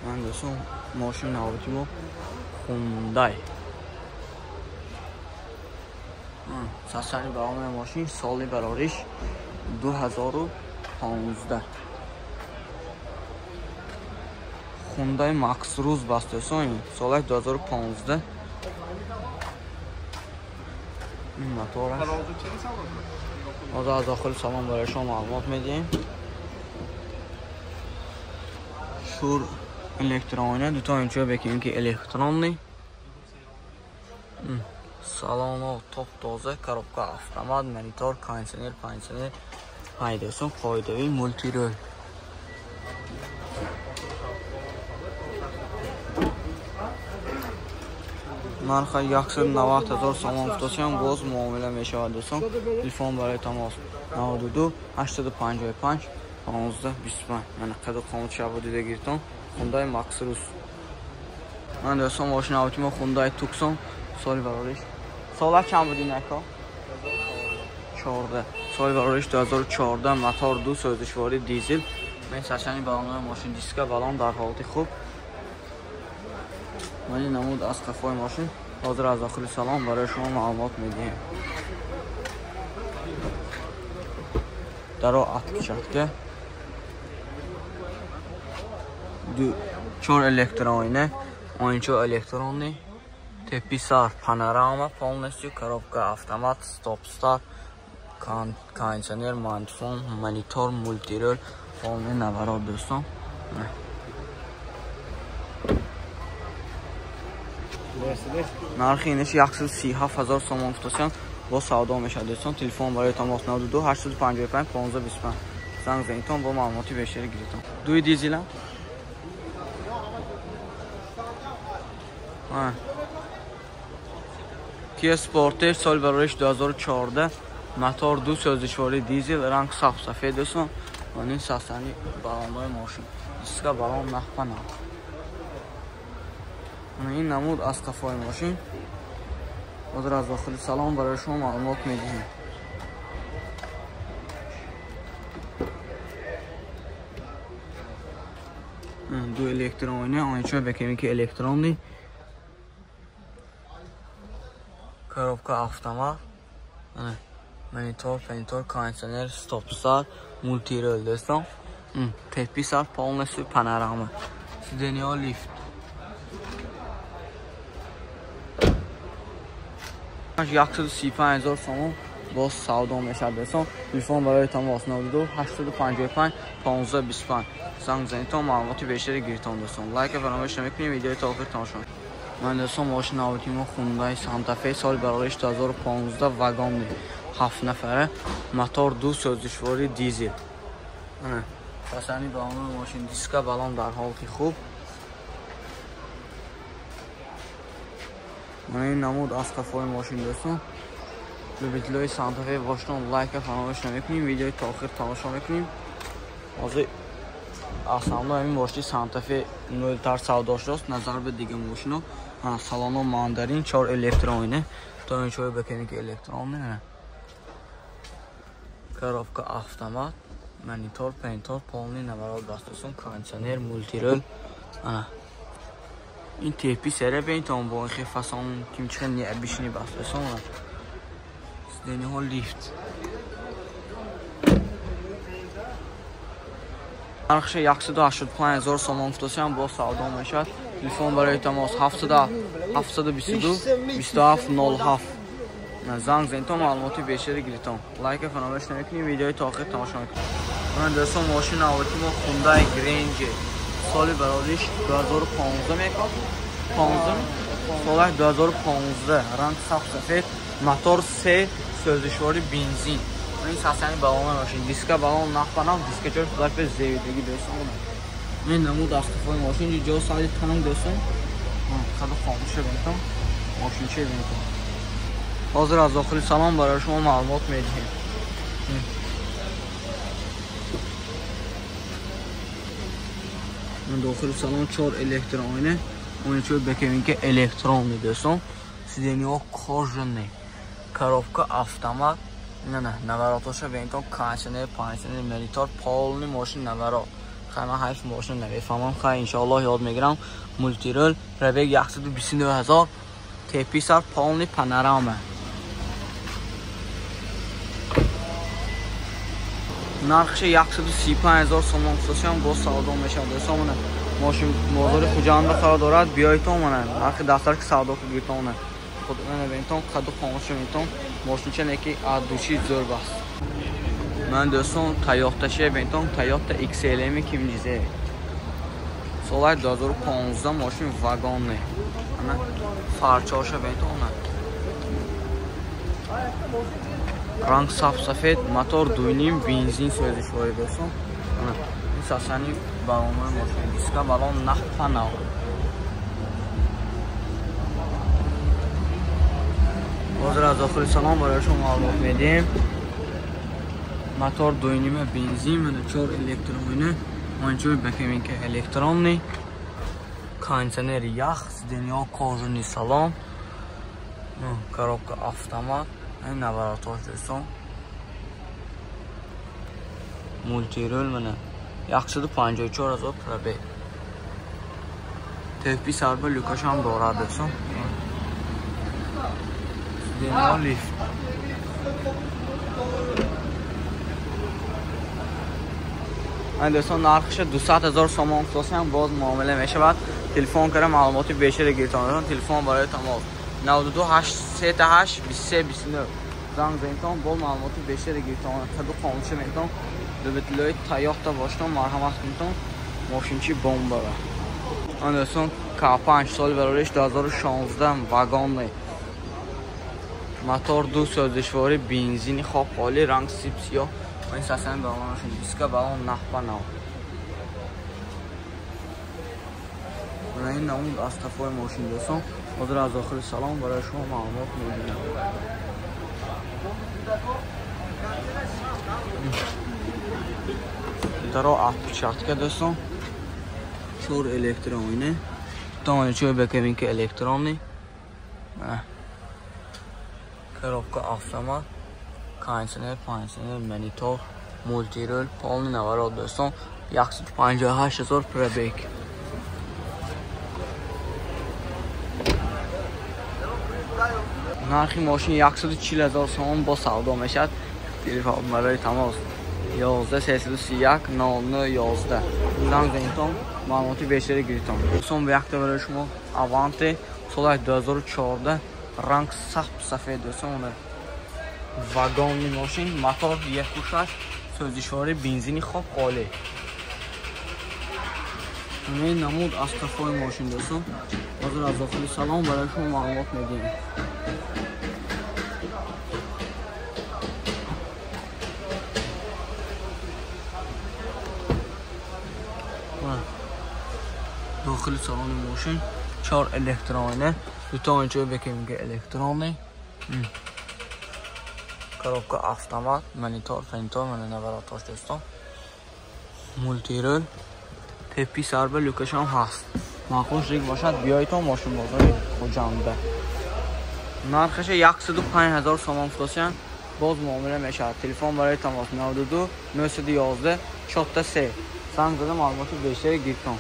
من دوستان ماشین نوبتی ما خوندای ساسانی برام ماشین سالی براریش 2015 خوندای ماکس روز باست دوستان سال 2015 این موتورش ما از داخل سامان برای شما معلومات میدیم شور الکترونه دو تا اینجا بکنیم که الکترونی سالن و توپ تازه коробка автомат монитор кондиционер haydason qoidaviy multirol narxi 190,000 so'm tutasam bo'z muomala meshavad do'ston telefon برای تماس 92 855 1525 mana qada qomut shabudida girton Hyundai Maxxus من دوستان ماشین اوتی ما Hyundai Tucson سال براریش سالش چند بود این اکا 14 سال براریش 2014 موتور 2 سوزشواری دیزل من سچنی بالون ماشین دیسکا بالون در حالت خوب من این نمود از قفای ماشین حاضر از داخل سالن برای شما معلومات میدیم در ات پیشتگه 4 электронный, oyuncu elektronli, tepisar, panorama, полностью коробка автомат, стоп-старт, кондиционер, магнитофон, монитор, мультирол, полный наворот دوستان. нархи اینش 137,000 سوم فروشم با سودا میشه دوستان تلفن برای تماس 92 855 1525 زنگ زنیتون با معلوماتی بیشتر گیریتون دوی دیزل Kia Sportage سال براریش 2014 موتور 2 سوزشواری دیزل رنگ صاف سفید دوستان و این ساسانی بالون‌های ماشین دیسکا بالون مخفن این نمود از قفای ماشین حاضر از داخل سالن برای شما معلومات میدیم دو الکترونی آنچه بکنیم که الکترونی коробка автомат монитор кондиционер стоп-старт мультирол دوستان теплый полностью панорама сиденье лифт 135,000 سوم با سودا میشه دوستان تلفن برای تماس 92 855 1525 زنگ زنیتون معلوماتی بیشتری گیرتون دوستان لایک و فراموش نکنید ویدیو تا آخر تماشا کنید من دوستان ماشین اوتی ما Hyundai Santa Fe سال براریش 2015 واگن 7 نفره موتور 2 سوزشواری دیزل ساسانی بالون ماشین دیسکا بالون در حالت خوب من این نمود از قفای ماشین دوستان به ویدیوی سانتا فی باشتون لایک و فراموش نکنید ویدیو تا آخر تماشا کنید حاضر اصلا این ماشین سانتا فی نوع تر سوداش است نظر به دیگه ماشینا سالن و ماندارین 4 الکترونی تا اینجا بکنید که الکترونی коробка автомат монитор пентор полный наворот дастасун кондиционер мультирол این تیپی سره بین تا با این فصل کیم چه نیابیشنی دستاسون سیدنی ها لیفت نرخش 185,000 سوم فروشم با سودا میشد تلفن برای تماس 722 2707 زنگ زنیتون معلوماتی بیشتری گیریتون لایک فراموش نکنید ویدیوی تا آخر تماشا کنید من دوستان ماشین اوتی ما Hyundai Granger سال براریش 2015 میکنم 15 سال 2015 رنگ صاف سفید موتور 3 سوزشواری بنزین این ساسانی بالون ماشین دیسکا بالون نخبنم دیسکا چور ظرف زیادگی دوستان این نمود از قفای ماشین جو سالی تنم دوستان خدا خاموشه بینتون ماشین چه بینتون حاضر از داخل سالن برای شما معلومات میدیم من داخل سالن 4 الکترونی اون چه بکنیم که الکترونی دوستان سیدنیو کожаный коробка автомат نه نوراتوشه بینتون кондиционер монитор полный ماشین نورات خیلی من حیف ماشین نمیفهمم. خیلی انشاءالله یاد میگیرم. مولتی رول پربگ 129,000 تپیسر پالنی پانورامه. نرخش 135,000 سوم فروشم با سودا میشه. دوستان ماشین بازار خوجند قرار دارد. بیایید تا نرخ دفتر که سودا گیرتونه خود ببینید قد 5 میلیون ماشین چه که ادوشی زور بس. من دوستان تایوتا ببینید تایوتا XLM کی میگه سال 2015 ماشین واگن نه فرچاش ببینید رنگ صاف سفید موتور 2.5 بنزین سوزشواری دوستان. این ساسانی بالون ماشین دیسکا بالون نخ پناه. بازار از داخل سلام برای شما معلومات میدیم. موتور 2.5 بنزین و 4 الکترونی منجوی بکنیم که الکترونی کانتینر یخ دنیا کارونی سلام коробка автомат این نواراتاش دوستان. مولتی رول منه 154,000 پربگ تفبی سربه لوکاش هم دارد دوستان. دنیا لیفت این دوستان نرخش 200,000 سوم هم باز معامله میشه. بعد تلفن کردم معلوماتی بیشتر گیرتان. تلفن برای تماس 92 838 23 29 زنگ زنیتان با معلوماتی بیشتر گیرتان. تا دو قاموش میتون دو بتلوی تایوتا باشتون مرحمت کنتون ماشین چی بمب این دوستان که 5 سال برایش 2016 واگن می موتور 2 سوزشواری بنزینی خواب خالی رنگ سیب سیاه این ساسن بالونشون دیسکا بالون نخ نو. این نمود از تفای ماشین دوستان. بازار از داخل سلام برای شما معلومات میدونم. درا اپچات که دوستان 4 الکترونی تا چوی بکنیم که الکترونی коробка автомат کانتینر پانتینر منیتور مولتی رول پالنی نوارات دوستان 158,000 پربگ. نرخی ماشین 140,000 سوم با سودا میشد. تلفن برای تماس 11 331 99 11 زنگ زنیتون معلوماتی بیشتری گیرتون. دوستان وقت برای شما اوانت سال 2014 رنگ سفید دوستان واگن ماشین موتور 1.6 سوزشواری بنزینی خوب خالی. این نمود از تفای ماشین دوستان. بازار از داخل سلام برای شما معلومات میدیم. داخل سالن ماشین 4 الکترونی دو تا اینجا بکنیم که الکترونی коробка автомат монитор фентор من نواراتاش دوستان. مولتی رول تپی سربه لوکش هم هست. مخوش ریگ باشد بیایید تا ماشین بازار خوجنده. نرخش 105,000 سوم فروشن باز معامله میشه. تلفن برای تماس 92 911 43 زنگ زده معلومات بیشتر گیرتون.